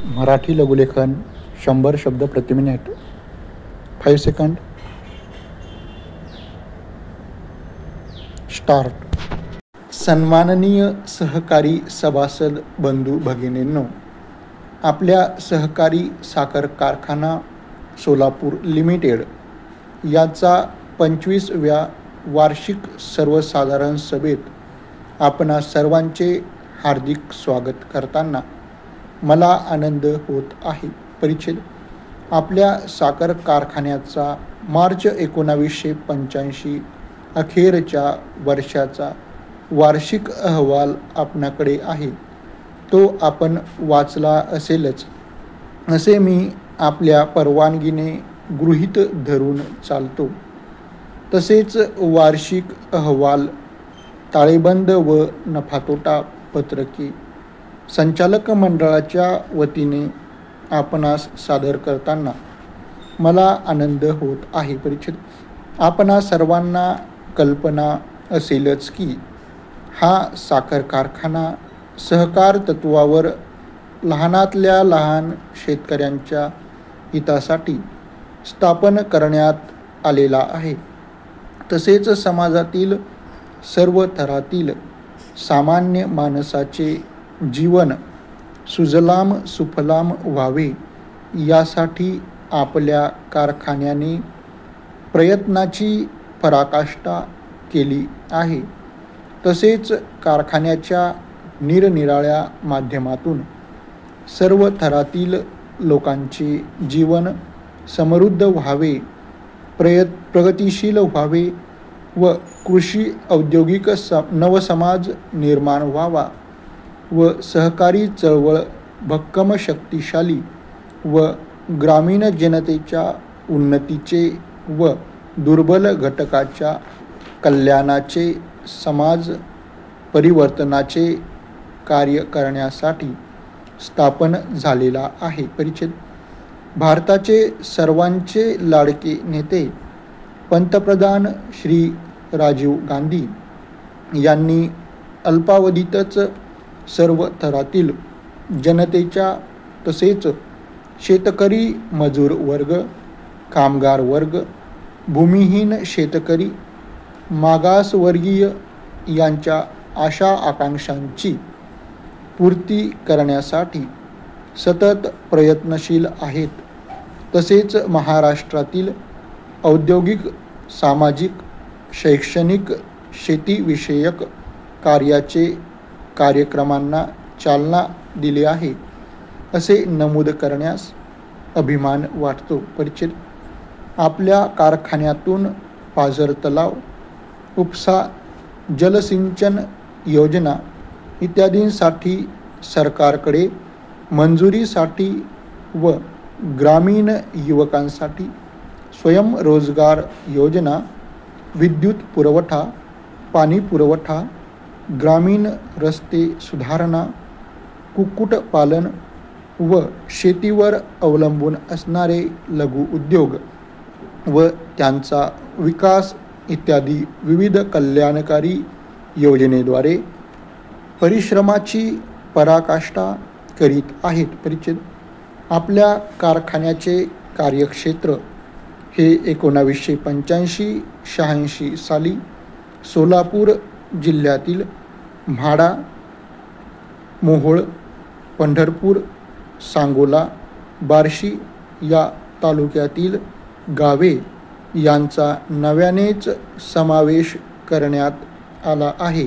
मराठी लघुलेखन 100 शब्द प्रति minute. 5 second. Start. सन्माननीय सहकारी सभासद बंधू भगिनींनो, आपल्या सहकारी साखर कारखाना सोलापूर लिमिटेड याचा 25व्या वार्षिक सर्वसाधारण सभेत आपणा सर्वांचे हार्दिक स्वागत करताना मला आनंद होत आहे. परिच्छेद. आपल्या साखर कारखान्याचा मार्च 1985 अखेरच्या वर्षाचा वार्षिक अहवाल आपणाकडे आहे. तो आपण वाचला असेलच असे मी आपल्या परवानगीने गृहीत धरून चालतो. तसेच वार्षिक अहवाल, ताळेबंद व नफातोटा पत्रके संचालक मंडळाच्या वतीने आपणास सादर करताना मला आनंद होत आहे. परिच्छेद. आपणा सर्वांना कल्पना असेलच की हा साखर कारखाना सहकार तत्वावर लहानातल्या लहान शेतकऱ्यांच्या हितासाठी स्थापन करण्यात आलेला आहे. तसेच समाजातील सर्व थरातील सामान्य माणसाचे जीवन सुजलाम सुफलाम व्हावे यासाठी आपल्या कारखान्याने प्रयत्नाची पराकाष्ठा केली आहे. तसेच कारखान्याच्या निरनिराळ्या माध्यमातून सर्व थरातील लोकांचे जीवन समृद्ध व्हावे, प्रगतिशील व्हावे व कृषी औद्योगिक नवसमाज निर्माण व्हावा व सहकारी चळवळ भक्कम, शक्तिशाली व ग्रामीण जनतेच्या उन्नतीचे व दुर्बल घटकाच्या कल्याणाचे, समाज परिवर्तनाचे कार्य करण्यासाठी स्थापन झालेला आहे. परिच्छेद. भारताचे सर्वांचे लाडके नेते पंतप्रधान श्री राजीव गांधी यांनी अल्पावधीतच सर्व थरातील जनतेच्या तसेच शेतकरी, मजूर वर्ग, कामगार वर्ग, भूमिहीन शेतकरी, मागासवर्गीय यांच्या आशा आकांक्षांची पूर्ती करण्यासाठी सतत प्रयत्नशील आहेत. तसेच महाराष्ट्रातील औद्योगिक, सामाजिक, शैक्षणिक, शेतीविषयक कार्यक्रमांना चालना दिली आहे असे नमूद करण्यास अभिमान वाटतो. परिच्छेद. आपल्या कारखान्यातून पाझर तलाव, उपसा, जलसिंचन योजना इत्यादींसाठी सरकारकडे मंजुरीसाठी व ग्रामीण युवकांसाठी स्वयंरोजगार योजना, विद्युत पुरवठा, पाणी पुरवठा, ग्रामीण रस्ते सुधारणा, कुक्कुटपालन व शेतीवर अवलंबून असणारे लघु उद्योग व त्यांचा विकास इत्यादी विविध कल्याणकारी योजनेद्वारे परिश्रमाची पराकाष्ठा करीत आहेत. परिच्छेद. आपल्या कारखान्याचे कार्यक्षेत्र हे 1985-86 साली सोलापूर जिल्ह्यातील म्हाडा, मोहोळ, पंढरपूर, सांगोला, बार्शी या तालुक्यातील गावे यांचा नव्यानेच समावेश करण्यात आला आहे.